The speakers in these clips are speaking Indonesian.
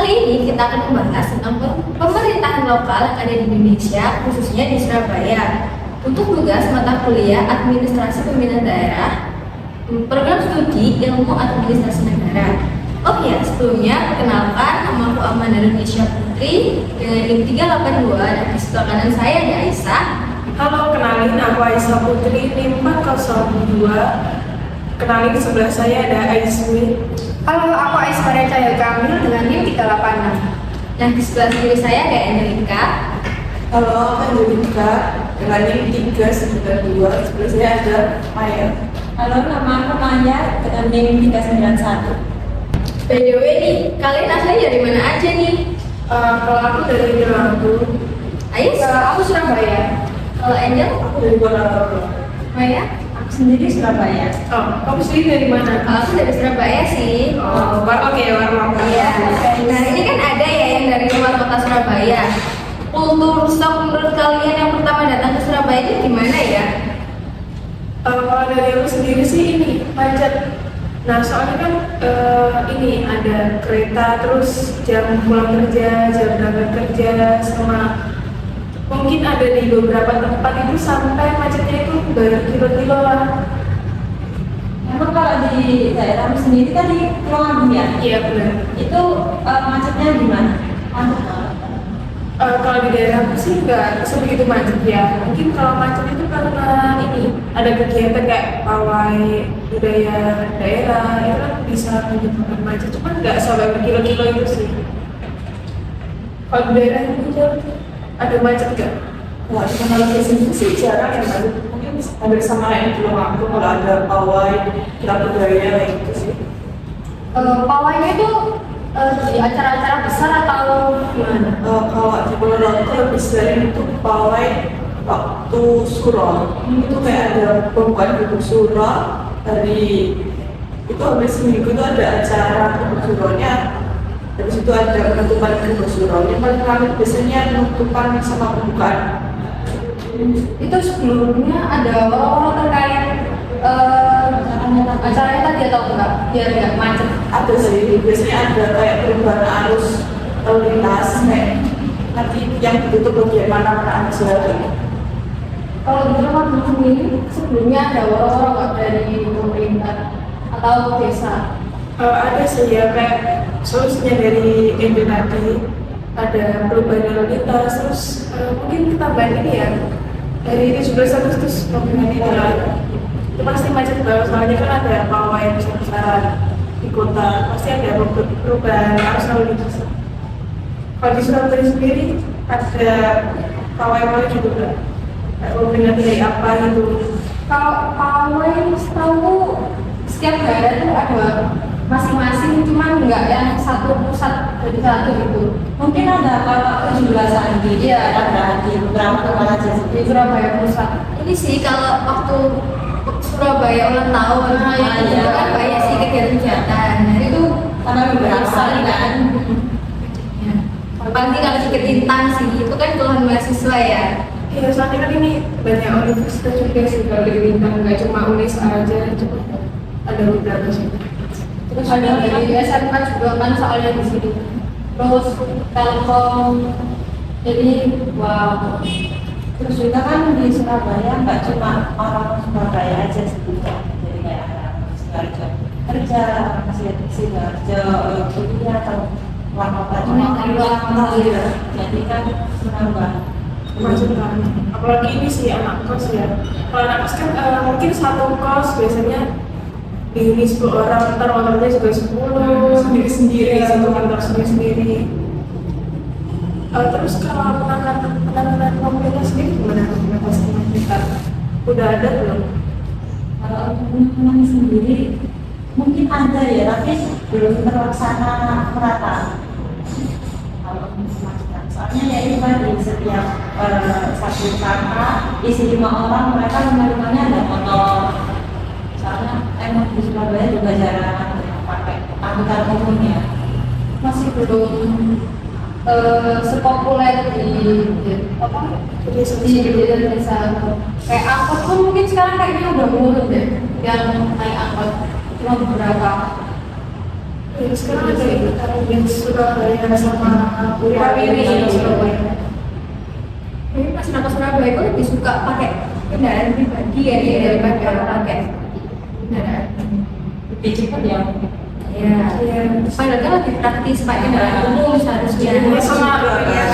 Kali ini kita akan membahas tentang pemerintahan lokal yang ada di Indonesia, khususnya di Surabaya. Untuk tugas mata kuliah Administrasi Pemerintahan Daerah, program studi Ilmu Administrasi Negara. Oh ya, sebelumnya perkenalkan, nama aku Amanda Indonesia Putri dengan NIM 382 dan di sebelah kanan saya ada Aisyah. Halo, kenalin aku Aisyah Putri, NIM 402. Kenalin di sebelah saya ada Aismi. Halo, aku Aismaria Cahaya Kamil dengan NIM 386. Nah, di sebelah kiri saya ada Endelika. Halo, Angelika dengan NIM 392. Sebelah saya ada Maya. Halo, nama aku Maya dengan NIM 391. By the way nih, kalian asalnya dari mana aja nih? Kalau aku dari Lampung. Ais? Aku Surabaya. Kalau Angel? Aku dari Ponorogo. Maya? Aku sendiri Surabaya. Oh, kamu sendiri dari mana? Aku dari Surabaya sih. Warlock ya, Warlock. Iya. Nah, ini kan ada ya yang dari luar kota Surabaya. Kultur shock menurut kalian yang pertama datang ke Surabaya itu gimana ya? Kalau dari aku sendiri sih ini macet. Nah, soalnya kan ini ada kereta, terus jam pulang kerja, jam berangkat kerja, sama mungkin ada di beberapa tempat itu sampai macetnya itu berkilo-kilo lah. Emang kalau di daerahmu sendiri kan di Tulungagung ya? Iya benar. Itu macetnya gimana? Macet banget. Kalau di daerahku sih nggak sebegitu macet ya. Mungkin kalau macet itu karena ini ada kegiatan kayak pawai budaya daerah, itu kan bisa menyebabkan macet. Cuma nggak sampai berkilo-kilo itu sih. Kalau di daerah itu ada macet nggak? Wah, cuma kalau di sini sih jarang ya, Mbak. Mungkin hampir sama kayak di Tulungagung kalau ada pawai, kira budaya kayak gitu sih. Pawainya itu di acara-acara besar atau gimana? Kalau di Ponorogo lebih sering itu pawai waktu suro. Itu kayak ada pembukaan buku suro dari itu habis seminggu itu ada acara buku suronya. Habis itu ada penutupan buku suro. Yang paling ramai biasanya penutupan sama pembukaan. Itu sebelumnya ada orang-orang terkait acaranya tadi atau enggak? Biar nggak macet. Ada sih, biasanya ada kayak perubahan arus lalu lintas kayak nanti yang ditutup bagian mana aja. Kalau di Surabaya sendiri sebelumnya ada orang-orang nggak dari pemerintah atau desa? Ada sih ya, kayak solusinya dari Ende tadi ada perubahan lalu lintas, terus mungkin ketambahan ini ya dari 17 Agustus pemilihan ini itu pasti macet banget, soalnya kan ada pawai besar-besaran di kota, pasti ada perubahan arus lalu lintas. Kalau di Surabaya sendiri ada pawai-pawai juga nggak? Peringatan dari apa gitu? Kalau pawai setahu setiap daerah itu ada masing-masing, cuman nggak yang satu pusat jadi satu gitu. Mungkin ada kalau 17-an di Iya. ada di beberapa tempat aja sih. Di Surabaya pusat. Ini sih kalau waktu Surabaya ulang tahun, itu iya. kan banyak sih kegiatan-kegiatan. Nah, itu Karena beberapa kali kan. Ya. Apalagi kalau sedikit tintang sih, itu kan keluhan mahasiswa ya. Iya, soalnya kan ini banyak universitas juga sih kalau di Bintang, nggak cuma UNES aja, cuma ada beberapa sih. Terus ada dari SMK juga kan soalnya di sini. Terus Telkom. Jadi wow. Terus juga kan di Surabaya nggak cuma orang Surabaya aja sih, jadi kayak ada Sidoarjo kerja, Sidoarjo kuliah atau luar kota yang dari luar kota, gitu. Jadi kan menambah Macet banget. Apalagi ini sih anak kos ya. Kalau anak kos kan mungkin satu kos biasanya dihuni 10 orang, ntar motornya juga 10 sendiri-sendiri, satu kantor sendiri-sendiri. Terus kalau penanganan mobilnya sendiri gimana? Pastinya kita udah ada belum? kalau teman-teman sendiri mungkin ada ya, tapi belum terlaksana merata. Kalau kemacetan, soalnya ya itu kan di setiap satu kakak isi 5 orang, mereka rumahnya ada motor. Soalnya emang di Surabaya juga jarang pakai angkutan umum ya. Masih belum sepopuler di apa di desa. Kayak angkot pun mungkin sekarang kayaknya udah menurun deh yang naik angkot cuma beberapa. Ya, sekarang ada itu karena yang Surabaya sama Wirawiri Surabaya. Surabaya. Tapi pas ke Surabaya gue lebih suka pakai kendaraan pribadi ya daripada pakai kendaraan. Lebih cepat ya. Iya. Iya. Padahal kan lebih praktis pakai kendaraan umum seharusnya. Iya, sama ya,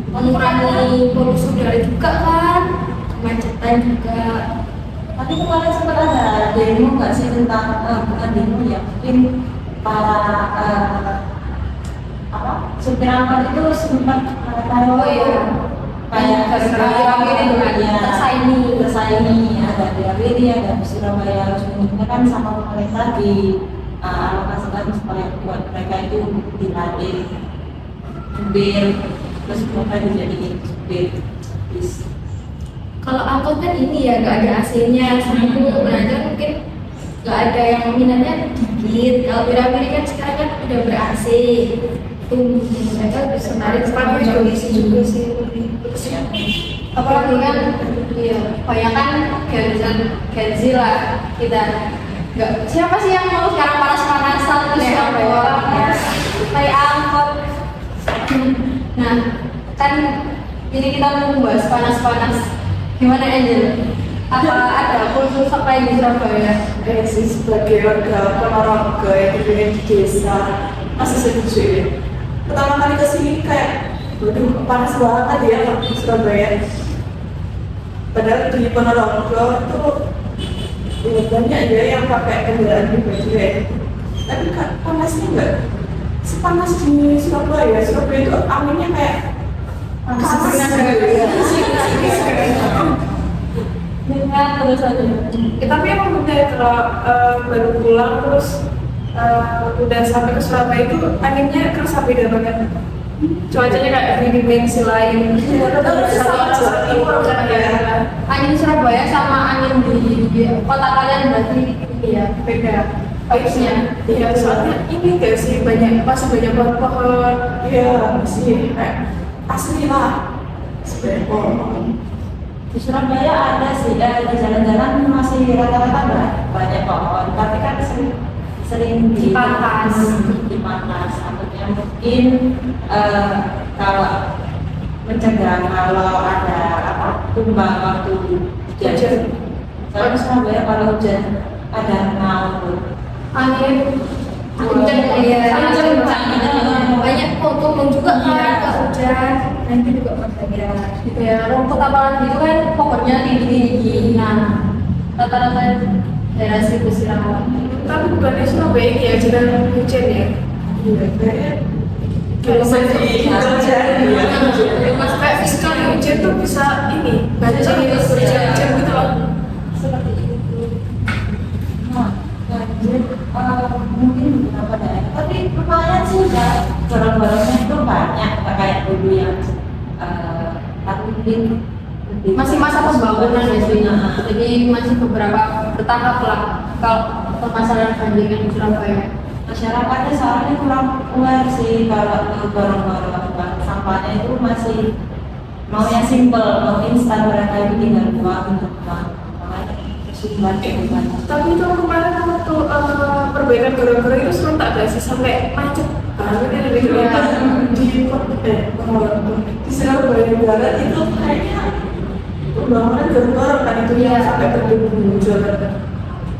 mengurangi polusi udara juga kan, kemacetan juga. Tapi kemarin sempat ada demo nggak sih tentang bukan demo ya, mungkin para supir angkot itu sempat Oh iya. kayak Wirawiri dengan tersaingi ada Wirawiri, ada Surabaya, ujungnya kan sama pemerintah di alokasikan supaya buat mereka itu dilatih supir, terus mereka dijadiin supir bis. Kalau angkot kan ini ya nggak ada AC-nya, satu aja mungkin nggak ada yang minatnya dikit. Kalau Wirawiri kan sekarang kan udah ber-AC, itu mereka bisa menarik Tapi juga isi juga sih lebih apalagi kan iya banyak kan Gen Z lah kita nggak siapa sih yang mau sekarang panas-panasan terus yang naik angkot. Nah kan ini kita mau membahas panas-panas, gimana Angel? Apa ada kultur sampai di Surabaya? Sih sebagai warga Ponorogo yang tinggal di desa masih setuju ya. Pertama kali kesini kayak, waduh panas banget ya di Surabaya. Padahal di Ponorogo tuh ya, banyak ya yang pakai kendaraan pribadi ya. Tapi kan panasnya enggak sepanas di Surabaya. Surabaya itu anginnya kayak panas gitu ya. Dengan terus aja. tapi emang udah kalau baru pulang terus udah sampai ke Surabaya itu anginnya kerasa beda banget. Cuacanya kayak di dimensi lain. Angin Surabaya sama angin di kota kalian berarti ya beda vibes-nya. Iya, soalnya ini gak sih masih banyak pohon-pohon. Iya, masih kayak asli lah. Sebenarnya pohon. Di Surabaya ada sih, di jalan-jalan masih rata-rata banyak pohon, tapi kan sering Dipangkas. dipangkas. Artinya mungkin kalau mencegah kalau ada tumbang waktu hujan. Soalnya Surabaya kalau hujan ada ngawur. Angin kenceng ya, Kenceng. banyak tumbuh juga kan ke hujan, nanti juga berbahaya gitu ya. Rumput apalagi itu kan pokoknya tinggi-tinggi. Nah, rata-rata daerah situ silang. Tapi bukannya Surabaya ini ya jarang hujan ya. Iya, kayaknya Kalau masih hujan ya. Mas kayak sekali hujan tuh bisa ini banjir hujan gitu loh. Seperti itu. Nah, banjir mungkin beberapa daerah, tapi lumayan sih udah barang-barangnya itu banyak, nggak kayak dulu yang tapi mungkin lebih Masih masa pembangunan ya sih. Jadi masih beberapa bertahap lah kalau permasalahan banjir di Surabaya. masyarakatnya soalnya kurang aware sih kalau barang-barang sampahnya itu masih mau yang simple, mau instan, mereka itu tinggal buang untuk buang, makanya tersumbat gitu kan. Tapi itu kemarin waktu perbaikan gorong-gorong itu serentak gak sih sampai macet banget ya dari Di Surabaya Barat itu kayaknya pembangunan gorong-gorong kan itu yang sampai terhubung jalan.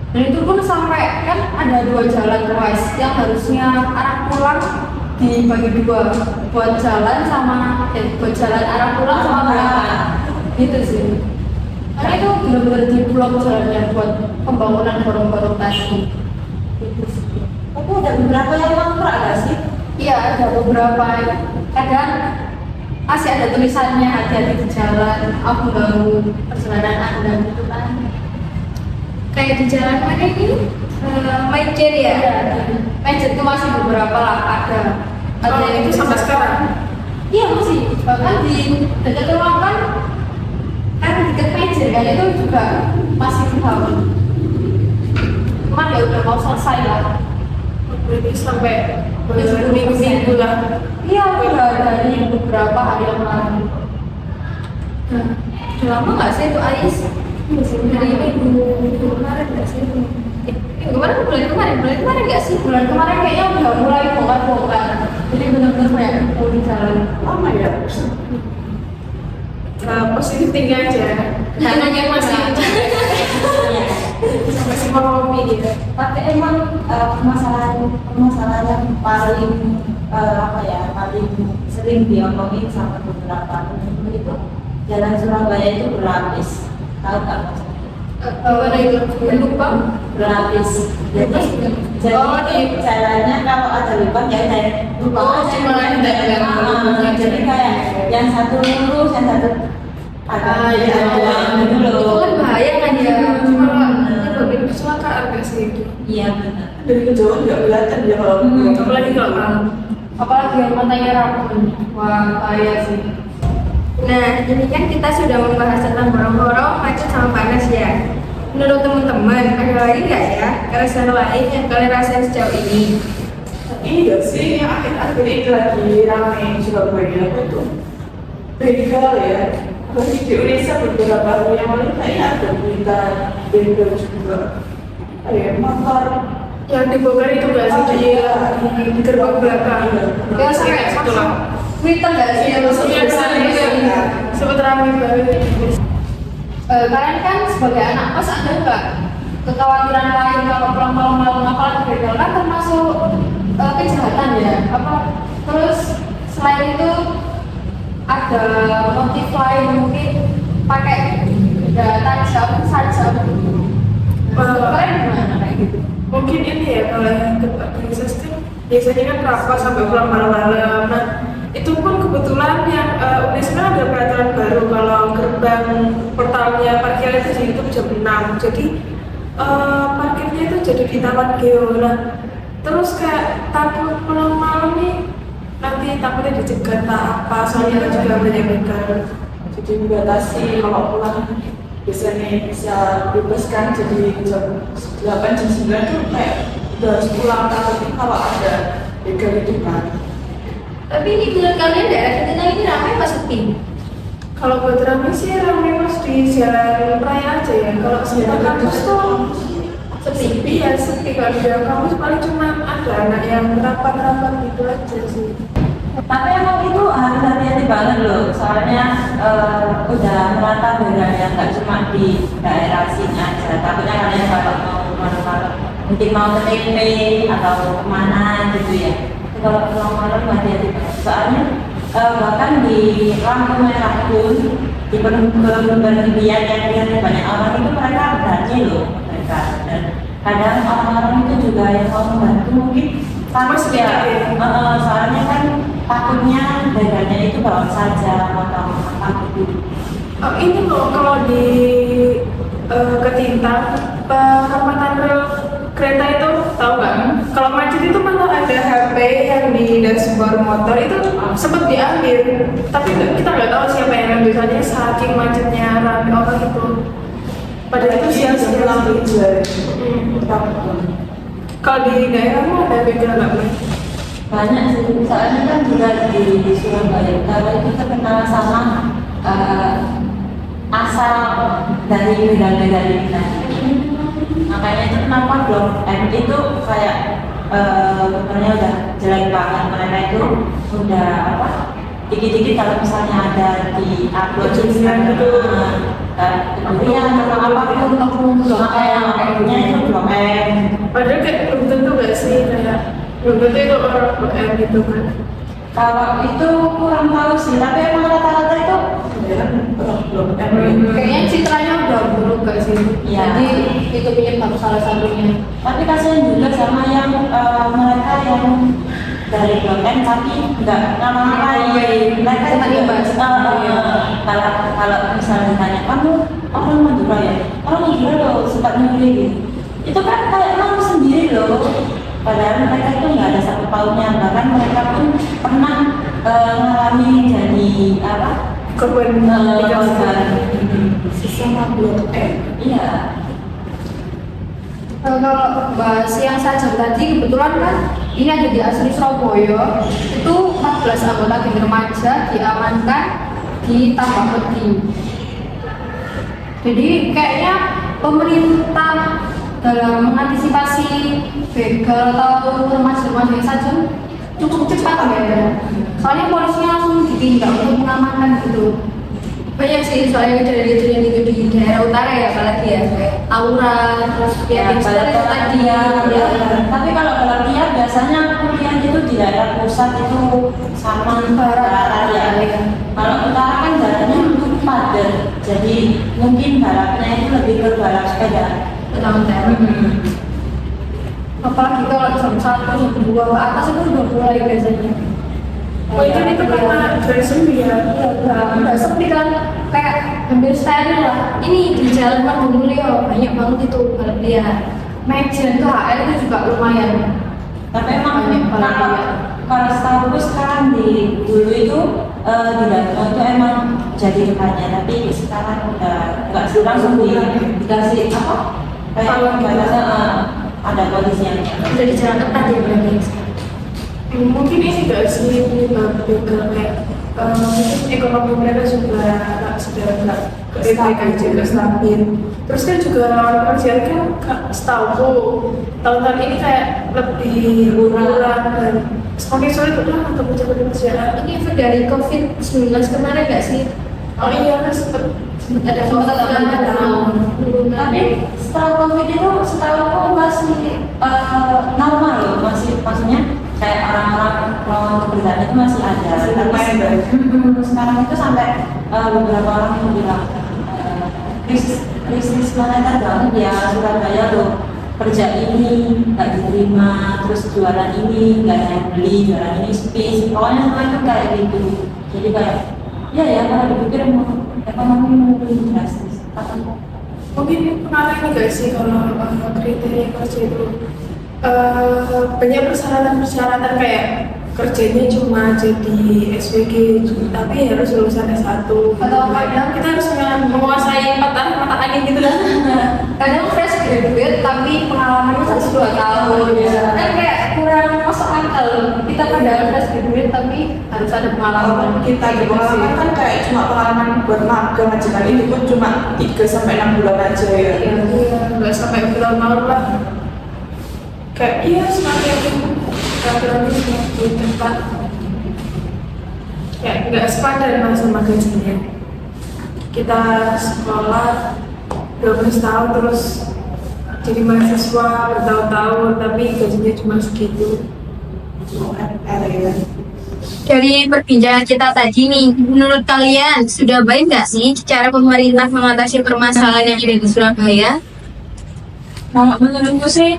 Dan itu pun sampai kan ada 2 jalan ruas yang harusnya arah pulang dibagi 2 buat jalan sama buat jalan arah pulang sama balapan gitu sih. Karena itu benar-benar di blok jalannya buat pembangunan gorong-gorong tadi. Gitu sih. Tapi ada beberapa yang mangkrak nggak sih? Iya ada beberapa. Kadang masih ada tulisannya hati-hati di jalan, aku ganggu perjalanan Anda gitu kan. Kayak di jalan mana ini? Majen ya? Majen itu masih beberapa lah ada. Oh, itu sampai sekarang. Iya masih. Bahkan di dekat rumah kan dekat Majen kan itu juga masih dibangun. Cuman ya udah mau selesai lah. Berarti sampai minggu-minggu lah. Iya udah dari beberapa hari yang lalu. Nah, udah lama nggak sih itu Ais? Dari minggu kemarin nggak sih? Minggu kemarin bulan kemarin nggak sih? Bulan kemarin kayaknya udah mulai bongkar-bongkar lama ya. Positif tinggi aja. Anaknya masih masih mau hobi gitu. Tapi emang permasalahan yang paling paling sering diomongin sama beberapa teman itu jalan Surabaya itu berlapis. Tahu nggak? Gimana itu? Lubang? Berlapis. Jadi jalannya kalau ada lubang ya dari lubang Oh, aja. cuma ada lubangnya. Jadi kayak yang satu lurus, yang satu agak Iya. gitu Itu loh. kan bahaya kan ya. Cuma nyebabin kecelakaan gak sih itu? Iya benar. Dari kejauhan nggak kelihatan dia kalau Apalagi kalau malam. Apalagi yang matanya rabun. Wah, bahaya sih. Nah, ini kan kita sudah membahas tentang gorong-gorong, macet sama panas ya. Menurut teman-teman, ada lagi nggak ya keresahan lain yang kalian rasain sejauh ini? ini gak sih yang akhir-akhir ini lagi ramai di Surabaya apa itu begal ya. Apalagi di Indonesia beberapa hari yang lalu kayaknya ada berita begal juga. Kayak motor Yang dibongkar itu gak sih di gerbang belakang? Yang sampai Kayak situ lah. Twitter nggak sih? Iya, maksudnya sempat ramai banget. Kalian kan sebagai anak kos ada nggak kekhawatiran lain kalau pulang malam-malam apalagi begal kan termasuk kejahatan ya? Terus selain itu ada motif lain mungkin pakai benda tajam sajam. Kalian gimana kayak gitu? Mungkin ini ya kalau yang organisasi biasanya kan rapat sampai pulang malam-malam. Nah itu pun kebetulan yang UNESCO ada peraturan baru kalau gerbang portalnya parkir itu ditutup jam 6. Jadi parkirnya itu jadi di Taman Geo. Nah terus kayak takut pulang malam nih nanti takutnya dicegat tak apa. Soalnya kan juga banyak begal. jadi membatasi kalau pulang biasanya bisa bebas kan, jadi jam 8 jam 9 tuh kayak udah harus pulang. Tapi kalau ada begal itu kan Tapi ini menurut kalian daerah Cipinang ini ramai apa sepi? Kalau buat rame sih rame pas di jalan raya aja ya. Kalau sekitar kampus tuh sepi ya, sepi. Kalau di dalam kampus paling cuma ada anak yang rapat-rapat gitu aja sih. Tapi emang itu harus hati-hati banget loh, soalnya udah merata bedanya nggak cuma di daerah sini aja. Takutnya kalian kalau mau kemana-mana, mungkin mau ke TP atau kemana gitu ya. Kalau pulang malam hati-hati banget. Soalnya bahkan di lampu merah pun di berlebihan yang banyak orang itu mereka berani loh mereka. Dan kadang orang-orang itu juga yang mau membantu mungkin takut ya. Soalnya kan takutnya bedanya itu bawa saja atau apa gitu. Oh, ini loh kalau di Ketintang perempatan rel kereta itu tahu nggak? Kalau macet itu malah ada HP yang di dashboard motor itu sempat diambil, tapi kita nggak tahu siapa yang ambil. Soalnya saking macetnya ramai orang itu. Padahal itu sia-sia lampu sih. Kalau di daerahmu ada begal nggak? Banyak sih, soalnya kan juga di Surabaya kalau itu terkenal sama asal dari beda-beda ini. Makanya itu kenapa Blok M itu kayak sebenarnya udah jelek banget. Mereka itu udah apa? Dikit-dikit kalau misalnya ada di upload Tulisan gitu. kemudian atau apapun makanya itu Blok M. Padahal kayak belum tentu nggak sih, kayak belum tentu itu orang BM gitu kan. Kalau itu kurang tahu sih, tapi emang rata-rata itu Kayaknya citranya udah buruk gak sih? Iya. Jadi itu penyebab salah satunya. tapi kasihan juga sama yang mereka yang dari Blok M tapi nggak ngapa-ngapain. Mereka Cuma juga imbas. kalau misalnya ditanya kamu orang Madura ya, orang Madura loh suka nyuri gitu. Itu kan kayak kamu sendiri loh. Padahal mereka itu nggak ada satu pautnya, bahkan mereka pun pernah mengalami jadi apa? Korban Korban. sesama Blok M. Iya. Kalau bahas yang sajam tadi kebetulan kan ini ada di asli Surabaya itu 14 anggota geng remaja diamankan di Tambahmedi. Jadi kayaknya pemerintah dalam mengantisipasi begal atau remaja-remaja yang sajam cukup cepat ya. Soalnya polisinya langsung ditinggal untuk mengamankan gitu. Banyak sih soalnya kejadian itu di daerah utara ya, apalagi ya kayak Aura, terus Ya, yang kalau itu tadi ya, ya. tapi kalau Kalatia biasanya kuliah itu di daerah pusat itu sama barat ya. Kalau utara kan jalannya untuk padat, jadi mungkin baratnya itu lebih ke balap sepeda. Betul-betul. Apalagi kalau jam 1, jam 2 ke atas itu udah mulai biasanya. Mungkin itu karena dari sepi ya. Udah sepi kan, kayak hampir steril lah. Ini di Jalan Mangomulyo banyak banget itu balap liar. Mejen tuh HL itu juga lumayan. Tapi emang Banyak balap kalau liar. kalau setahu sekarang di dulu itu di Dago itu emang jadi depannya, tapi sekarang udah nggak sih langsung dikasih apa? Kayak bahasa ada polisi yang Udah di jalan ketat ya berarti. Mungkin ini gak sih penyebab juga kayak mungkin ekonomi mereka juga sudah nggak baik-baik aja, nggak stabil. Terus kan juga lawan pekerjaan kan setahu tahun-tahun ini kayak lebih murah dan semakin sulit untuk mencari pekerjaan. Ini efek dari COVID-19 kemarin nggak sih? Oh iya, kan sempet Ada penurunan. tapi setelah COVID itu setahu aku masih normal loh, masih maksudnya kayak orang-orang lawan pekerjaan itu masih ada. Tapi sekarang itu sampai beberapa orang yang bilang krisis moneter banget ya Surabaya loh, kerja ini nggak diterima, terus jualan ini nggak ada yang beli, jualan ini sepi, pokoknya semua itu kayak gitu. Jadi kayak ya kalau dipikir ekonomi menurun drastis. mungkin pengaruh ini gak sih kalau kriteria kerja itu banyak persyaratan kayak kerjanya cuma jadi SWG tapi harus lulusan S1 Atau kadang kita harus menguasai mata angin gitu kan. kadang fresh graduate tapi pengalamannya masih 2 tahun ya. Kan kayak kurang masuk akal. Kita padahal fresh graduate tapi harus ada pengalaman. Kita di pengalaman kan kayak cuma pengalaman buat magang aja kan, ini pun cuma 3-6 bulan aja ya. Iya, nggak sampai bulan-bulan lah. Kayak iya semakin peraturan ini semakin cepat. Kayak nggak sepadan lah sama gajinya. Kita sekolah 12 tahun terus jadi mahasiswa bertahun-tahun tapi gajinya cuma segitu. Dari perbincangan kita tadi nih, menurut kalian sudah baik nggak sih cara pemerintah mengatasi permasalahan yang ada di Surabaya? Kalau menurutku sih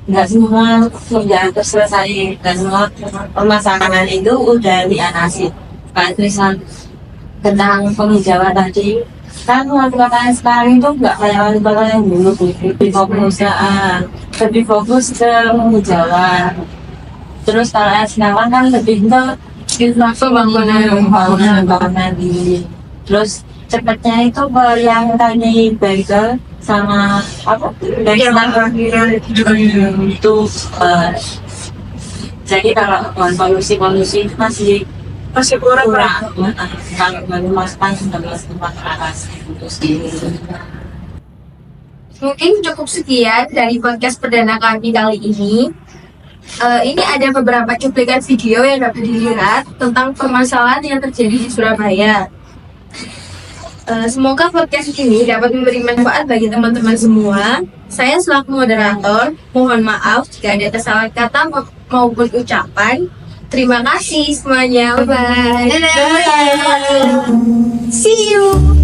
nggak semua kerjaan terselesai, nggak semua permasalahan itu udah diatasi. Kayak tulisan tentang penghijauan tadi, kan wali kota yang sekarang itu nggak kayak wali kota yang dulu, lebih fokus ke penghijauan. Terus kalau yang sekarang kan lebih ke bangunan di, terus cepatnya itu ke yang tadi bagel sama apa itu jadi kalau polusi itu masih kurang kalau baru masukkan sudah tempat atas itu. Mungkin cukup sekian dari podcast perdana kami kali ini. Ini ada beberapa cuplikan video yang dapat dilihat tentang permasalahan yang terjadi di Surabaya. Semoga podcast ini dapat memberi manfaat bagi teman-teman semua. Saya selaku moderator, mohon maaf jika ada kesalahan kata maupun ucapan. Terima kasih semuanya. Bye-bye. See you.